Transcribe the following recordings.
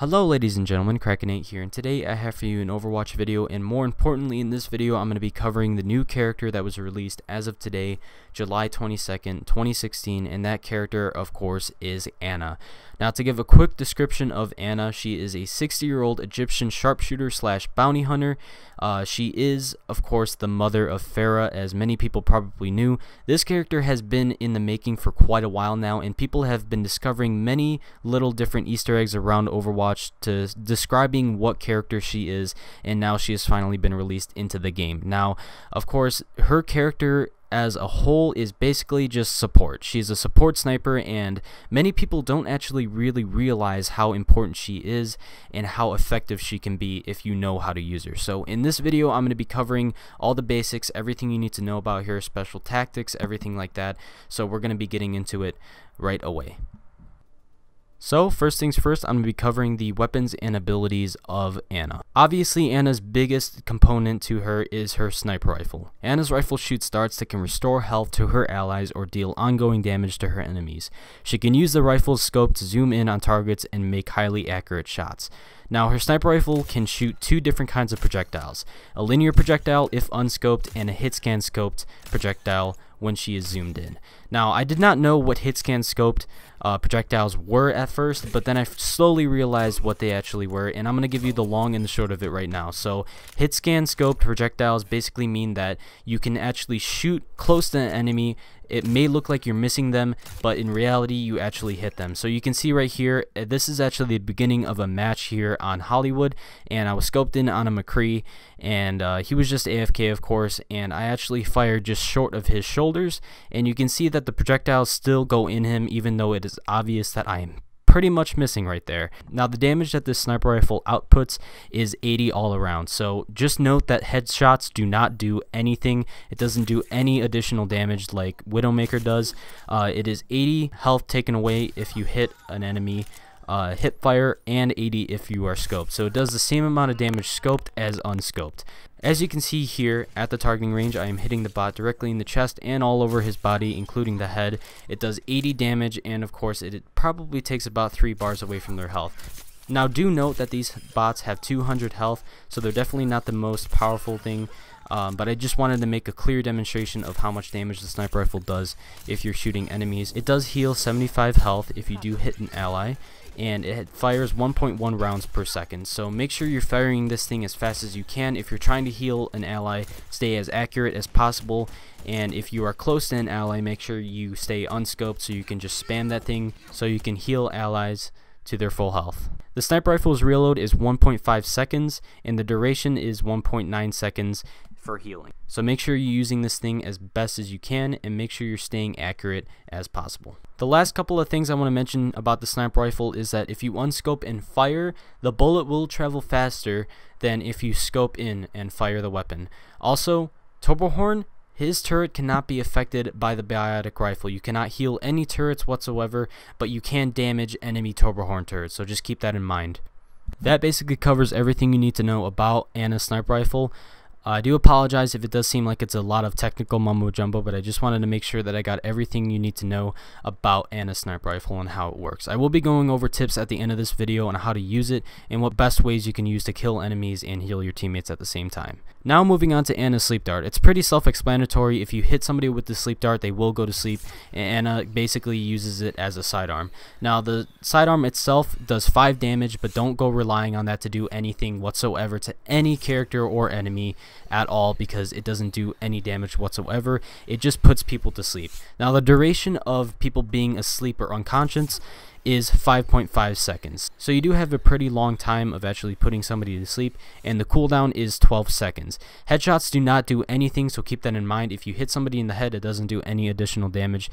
Hello ladies and gentlemen, Kraken8 here, and today I have for you an Overwatch video, and more importantly in this video I'm going to be covering the new character that was released as of today, July 22nd, 2016, and that character of course is Ana. Now to give a quick description of Ana, she is a 60-year-old Egyptian sharpshooter slash bounty hunter. She is of course the mother of Farah, as many people probably knew. This character has been in the making for quite a while now, and people have been discovering many little different Easter eggs around Overwatch to describing what character she is, and now she has finally been released into the game. Now of course her character as a whole is basically just support. She's a support sniper, and many people don't actually really realize how important she is and how effective she can be if you know how to use her. So in this video I'm going to be covering all the basics, everything you need to know about her, special tactics, everything like that. So we're going to be getting into it right away. So first things first, I'm going to be covering the weapons and abilities of Ana. Obviously Ana's biggest component to her is her sniper rifle. Ana's rifle shoots darts that can restore health to her allies or deal ongoing damage to her enemies. She can use the rifle's scope to zoom in on targets and make highly accurate shots. Now her sniper rifle can shoot two different kinds of projectiles: a linear projectile if unscoped, and a hit scan scoped projectile when she is zoomed in. Now I did not know what hit scan scoped projectiles were at first, but then I slowly realized what they actually were, and I'm going to give you the long and the short of it right now. So hit scan scoped projectiles basically mean that you can actually shoot close to an enemy. It may look like you're missing them, but in reality you actually hit them. So you can see right here, this is actually the beginning of a match here on Hollywood, and I was scoped in on a McCree, and he was just AFK of course, and I actually fired just short of his shoulders, and you can see that the projectiles still go in him even though it is obvious that I am pretty much missing right there. Now the damage that this sniper rifle outputs is 80 all around, so just note that headshots do not do anything. It doesn't do any additional damage like Widowmaker does. It is 80 health taken away if you hit an enemy hip fire, and 80 if you are scoped, so it does the same amount of damage scoped as unscoped. As you can see here at the targeting range, I am hitting the bot directly in the chest and all over his body, including the head. It does 80 damage, and of course it probably takes about 3 bars away from their health. Now do note that these bots have 200 health, so they're definitely not the most powerful thing, but I just wanted to make a clear demonstration of how much damage the sniper rifle does if you're shooting enemies. It does heal 75 health if you do hit an ally, and it fires 1.1 rounds per second, so make sure you're firing this thing as fast as you can. If you're trying to heal an ally, stay as accurate as possible, and if you are close to an ally, make sure you stay unscoped so you can just spam that thing so you can heal allies to their full health. The sniper rifle's reload is 1.5 seconds, and the duration is 1.9 seconds for healing. So make sure you're using this thing as best as you can, and make sure you're staying accurate as possible. The last couple of things I want to mention about the sniper rifle is that if you unscope and fire, the bullet will travel faster than if you scope in and fire the weapon. Also, Turbohorn, his turret cannot be affected by the biotic rifle. You cannot heal any turrets whatsoever, but you can damage enemy Turbohorn turrets, so just keep that in mind. That basically covers everything you need to know about Ana's sniper rifle. I do apologize if it does seem like it's a lot of technical mumbo jumbo, but I just wanted to make sure that I got everything you need to know about Ana's sniper rifle and how it works. I will be going over tips at the end of this video on how to use it and what best ways you can use to kill enemies and heal your teammates at the same time. Now moving on to Ana's sleep dart. It's pretty self-explanatory. If you hit somebody with the sleep dart, they will go to sleep, and Ana basically uses it as a sidearm. Now the sidearm itself does 5 damage, but don't go relying on that to do anything whatsoever to any character or enemy at all, because it doesn't do any damage whatsoever. It just puts people to sleep. Now the duration of people being asleep or unconscious is 5.5 seconds. So you do have a pretty long time of actually putting somebody to sleep, and the cooldown is 12 seconds. Headshots do not do anything, so keep that in mind. If you hit somebody in the head, it doesn't do any additional damage.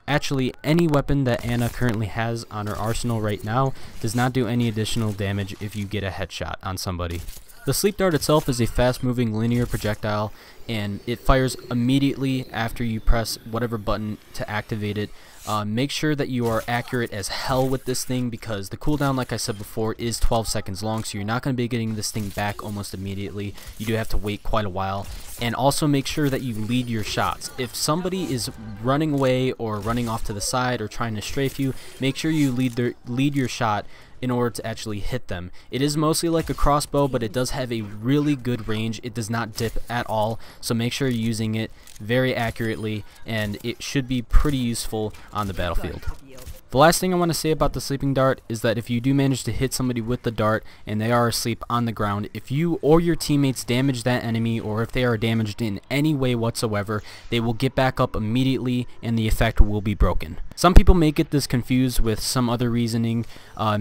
Actually, any weapon that Ana currently has on her arsenal right now does not do any additional damage if you get a headshot on somebody. The sleep dart itself is a fast-moving linear projectile, and it fires immediately after you press whatever button to activate it. Make sure that you are accurate as hell with this thing, because the cooldown, like I said before, is 12 seconds long, so you're not going to be getting this thing back almost immediately. You do have to wait quite a while. And also make sure that you lead your shots. If somebody is running away or running off to the side or trying to strafe you, make sure you lead your shot in order to actually hit them. It is mostly like a crossbow, but it does have a really good range. It does not dip at all, so make sure you're using it very accurately, and it should be pretty useful on the battlefield. The last thing I want to say about the sleeping dart is that if you do manage to hit somebody with the dart and they are asleep on the ground, if you or your teammates damage that enemy, or if they are damaged in any way whatsoever, they will get back up immediately and the effect will be broken. Some people may get this confused with some other reasoning.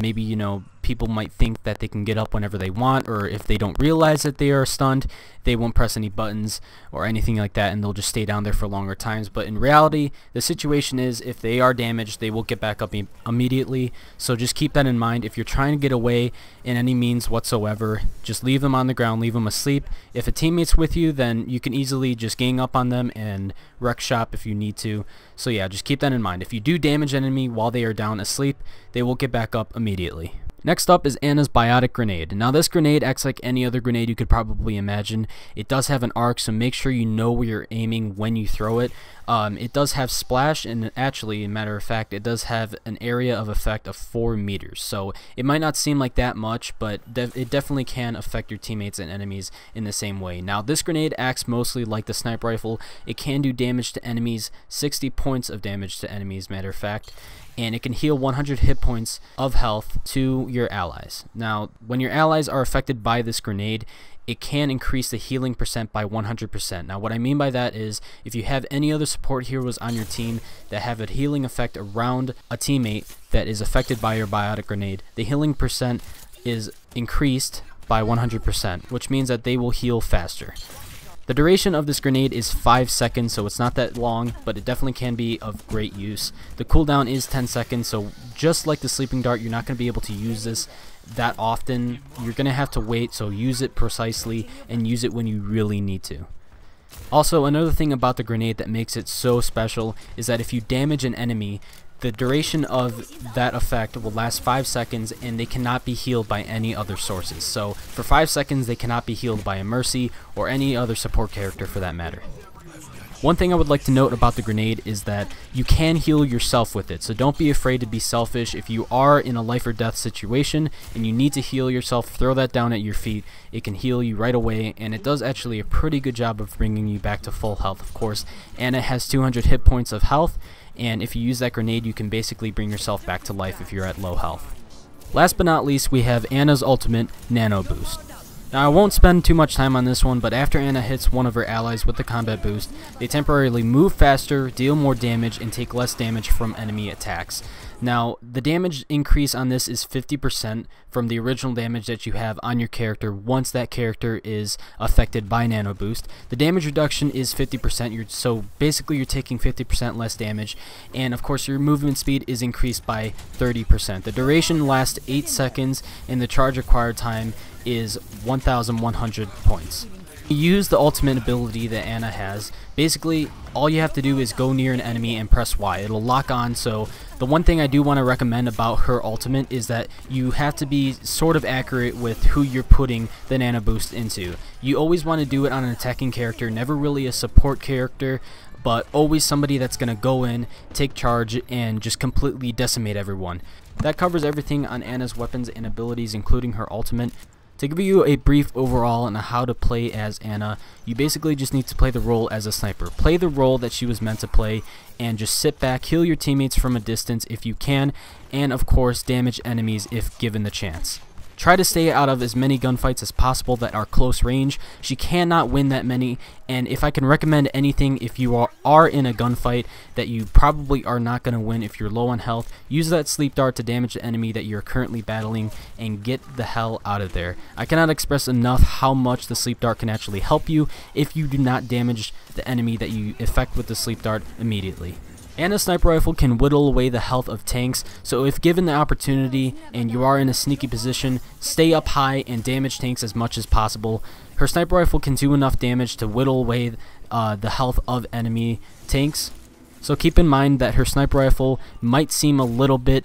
Maybe, you know, people might think that they can get up whenever they want, or if they don't realize that they are stunned, they won't press any buttons or anything like that, and they'll just stay down there for longer times. But in reality, the situation is if they are damaged, they will get back up immediately. So just keep that in mind. If you're trying to get away in any means whatsoever, just leave them on the ground, leave them asleep. If a teammate's with you, then you can easily just gang up on them and wreck shop if you need to. So yeah, just keep that in mind. If you do damage an enemy while they are down asleep, they will get back up immediately. Next up is Ana's Biotic Grenade. Now this grenade acts like any other grenade you could probably imagine. It does have an arc, so make sure you know where you're aiming when you throw it. It does have splash, and actually, matter of fact, it does have an area of effect of 4 meters. So it might not seem like that much, but it definitely can affect your teammates and enemies in the same way. Now this grenade acts mostly like the sniper rifle. It can do damage to enemies, 60 points of damage to enemies, matter of fact. And it can heal 100 hit points of health to your allies. Now, when your allies are affected by this grenade, it can increase the healing percent by 100%. Now, what I mean by that is if you have any other support heroes on your team that have a healing effect around a teammate that is affected by your biotic grenade, the healing percent is increased by 100%, which means that they will heal faster. The duration of this grenade is 5 seconds, so it's not that long, but it definitely can be of great use. The cooldown is 10 seconds, so just like the sleeping dart, you're not going to be able to use this that often. You're going to have to wait, so use it precisely and use it when you really need to. Also, another thing about the grenade that makes it so special is that if you damage an enemy, the duration of that effect will last 5 seconds, and they cannot be healed by any other sources. So for 5 seconds they cannot be healed by a Mercy or any other support character for that matter. One thing I would like to note about the grenade is that you can heal yourself with it, so don't be afraid to be selfish. If you are in a life or death situation and you need to heal yourself, throw that down at your feet. It can heal you right away, and it does actually a pretty good job of bringing you back to full health, of course. And it has 200 hit points of health, and if you use that grenade, you can basically bring yourself back to life if you're at low health. Last but not least, we have Ana's ultimate, Nano Boost. Now, I won't spend too much time on this one, but after Ana hits one of her allies with the combat boost, they temporarily move faster, deal more damage, and take less damage from enemy attacks. Now, the damage increase on this is 50% from the original damage that you have on your character once that character is affected by Nano Boost. The damage reduction is 50%, so basically you're taking 50% less damage, and of course your movement speed is increased by 30%. The duration lasts 8 seconds, and the charge required time is 1,100 points. You use the ultimate ability that Ana has. Basically, all you have to do is go near an enemy and press Y. It'll lock on, so the one thing I do want to recommend about her ultimate is that you have to be sort of accurate with who you're putting the Nano Boost into. You always want to do it on an attacking character, never really a support character, but always somebody that's going to go in, take charge, and just completely decimate everyone. That covers everything on Ana's weapons and abilities, including her ultimate. To give you a brief overall on how to play as Ana, you basically just need to play the role as a sniper. Play the role that she was meant to play, and just sit back, heal your teammates from a distance if you can, and of course damage enemies if given the chance. Try to stay out of as many gunfights as possible that are close range. She cannot win that many, and if I can recommend anything, if you are in a gunfight that you probably are not going to win if you're low on health, use that sleep dart to damage the enemy that you're currently battling and get the hell out of there. I cannot express enough how much the sleep dart can actually help you if you do not damage the enemy that you affect with the sleep dart immediately. Ana's sniper rifle can whittle away the health of tanks, so if given the opportunity and you are in a sneaky position, stay up high and damage tanks as much as possible. Her sniper rifle can do enough damage to whittle away the health of enemy tanks, so keep in mind that her sniper rifle might seem a little bit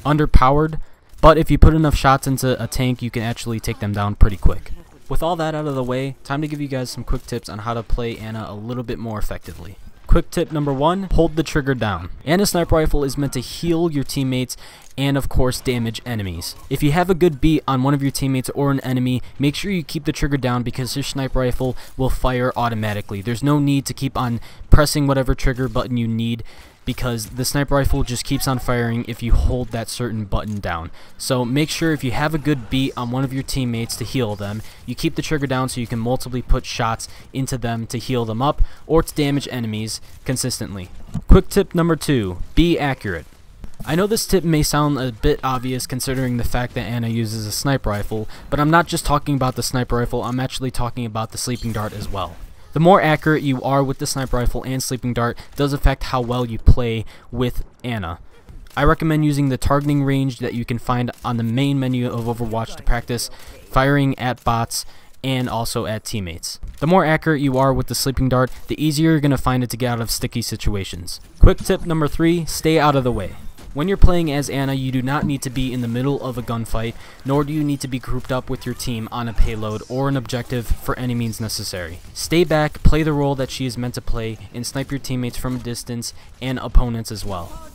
underpowered, but if you put enough shots into a tank, you can actually take them down pretty quick. With all that out of the way, time to give you guys some quick tips on how to play Ana a little bit more effectively. Quick tip number 1, hold the trigger down. Ana's sniper rifle is meant to heal your teammates and of course damage enemies. If you have a good beat on one of your teammates or an enemy, make sure you keep the trigger down because your sniper rifle will fire automatically. There's no need to keep on pressing whatever trigger button you need, because the sniper rifle just keeps on firing if you hold that certain button down. So make sure if you have a good beat on one of your teammates to heal them, you keep the trigger down so you can multiply put shots into them to heal them up or to damage enemies consistently. Quick tip number 2, be accurate. I know this tip may sound a bit obvious considering the fact that Ana uses a sniper rifle, but I'm not just talking about the sniper rifle, I'm actually talking about the sleeping dart as well. The more accurate you are with the sniper rifle and sleeping dart does affect how well you play with Ana. I recommend using the targeting range that you can find on the main menu of Overwatch to practice firing at bots and also at teammates. The more accurate you are with the sleeping dart, the easier you're going to find it to get out of sticky situations. Quick tip number 3, stay out of the way. When you're playing as Ana, you do not need to be in the middle of a gunfight, nor do you need to be grouped up with your team on a payload or an objective for any means necessary. Stay back, play the role that she is meant to play, and snipe your teammates from a distance and opponents as well.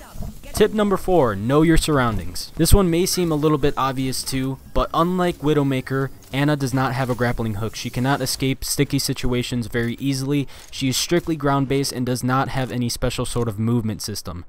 Tip number 4, know your surroundings. This one may seem a little bit obvious too, but unlike Widowmaker, Ana does not have a grappling hook. She cannot escape sticky situations very easily. She is strictly ground-based and does not have any special sort of movement system.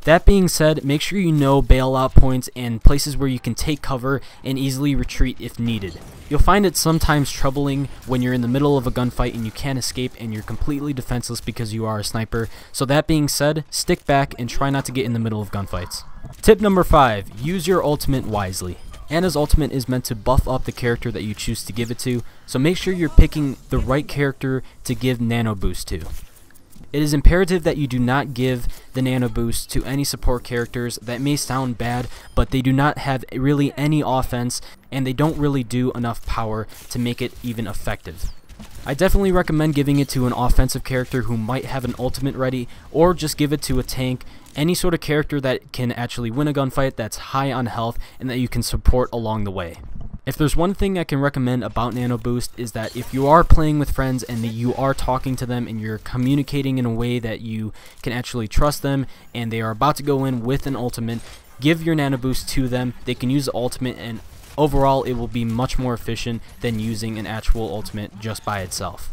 That being said, make sure you know bailout points and places where you can take cover and easily retreat if needed. You'll find it sometimes troubling when you're in the middle of a gunfight and you can't escape and you're completely defenseless because you are a sniper. So that being said, stick back and try not to get in the middle of gunfights. Tip number 5, use your ultimate wisely. Ana's ultimate is meant to buff up the character that you choose to give it to, so make sure you're picking the right character to give nano boost to. It is imperative that you do not give the nano boost to any support characters. That may sound bad, but they do not have really any offense and they don't really do enough power to make it even effective. I definitely recommend giving it to an offensive character who might have an ultimate ready, or just give it to a tank, any sort of character that can actually win a gunfight, that's high on health, and that you can support along the way. If there's one thing I can recommend about Nano Boost is that if you are playing with friends and you are talking to them and you're communicating in a way that you can actually trust them and they are about to go in with an ultimate, give your Nano Boost to them. They can use the ultimate and overall it will be much more efficient than using an actual ultimate just by itself.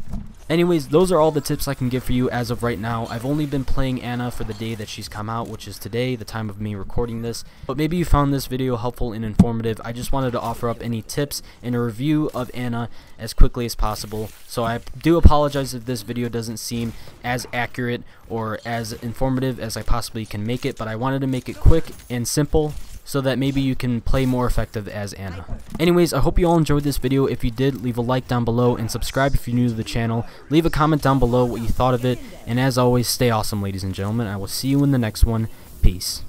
Anyways, those are all the tips I can give for you as of right now. I've only been playing Ana for the day that she's come out, which is today, the time of me recording this. But maybe you found this video helpful and informative. I just wanted to offer up any tips and a review of Ana as quickly as possible. So I do apologize if this video doesn't seem as accurate or as informative as I possibly can make it, but I wanted to make it quick and simple so that maybe you can play more effective as Ana. Anyways, I hope you all enjoyed this video. If you did, leave a like down below and subscribe if you're new to the channel. Leave a comment down below what you thought of it, and as always, stay awesome, ladies and gentlemen. I will see you in the next one. Peace.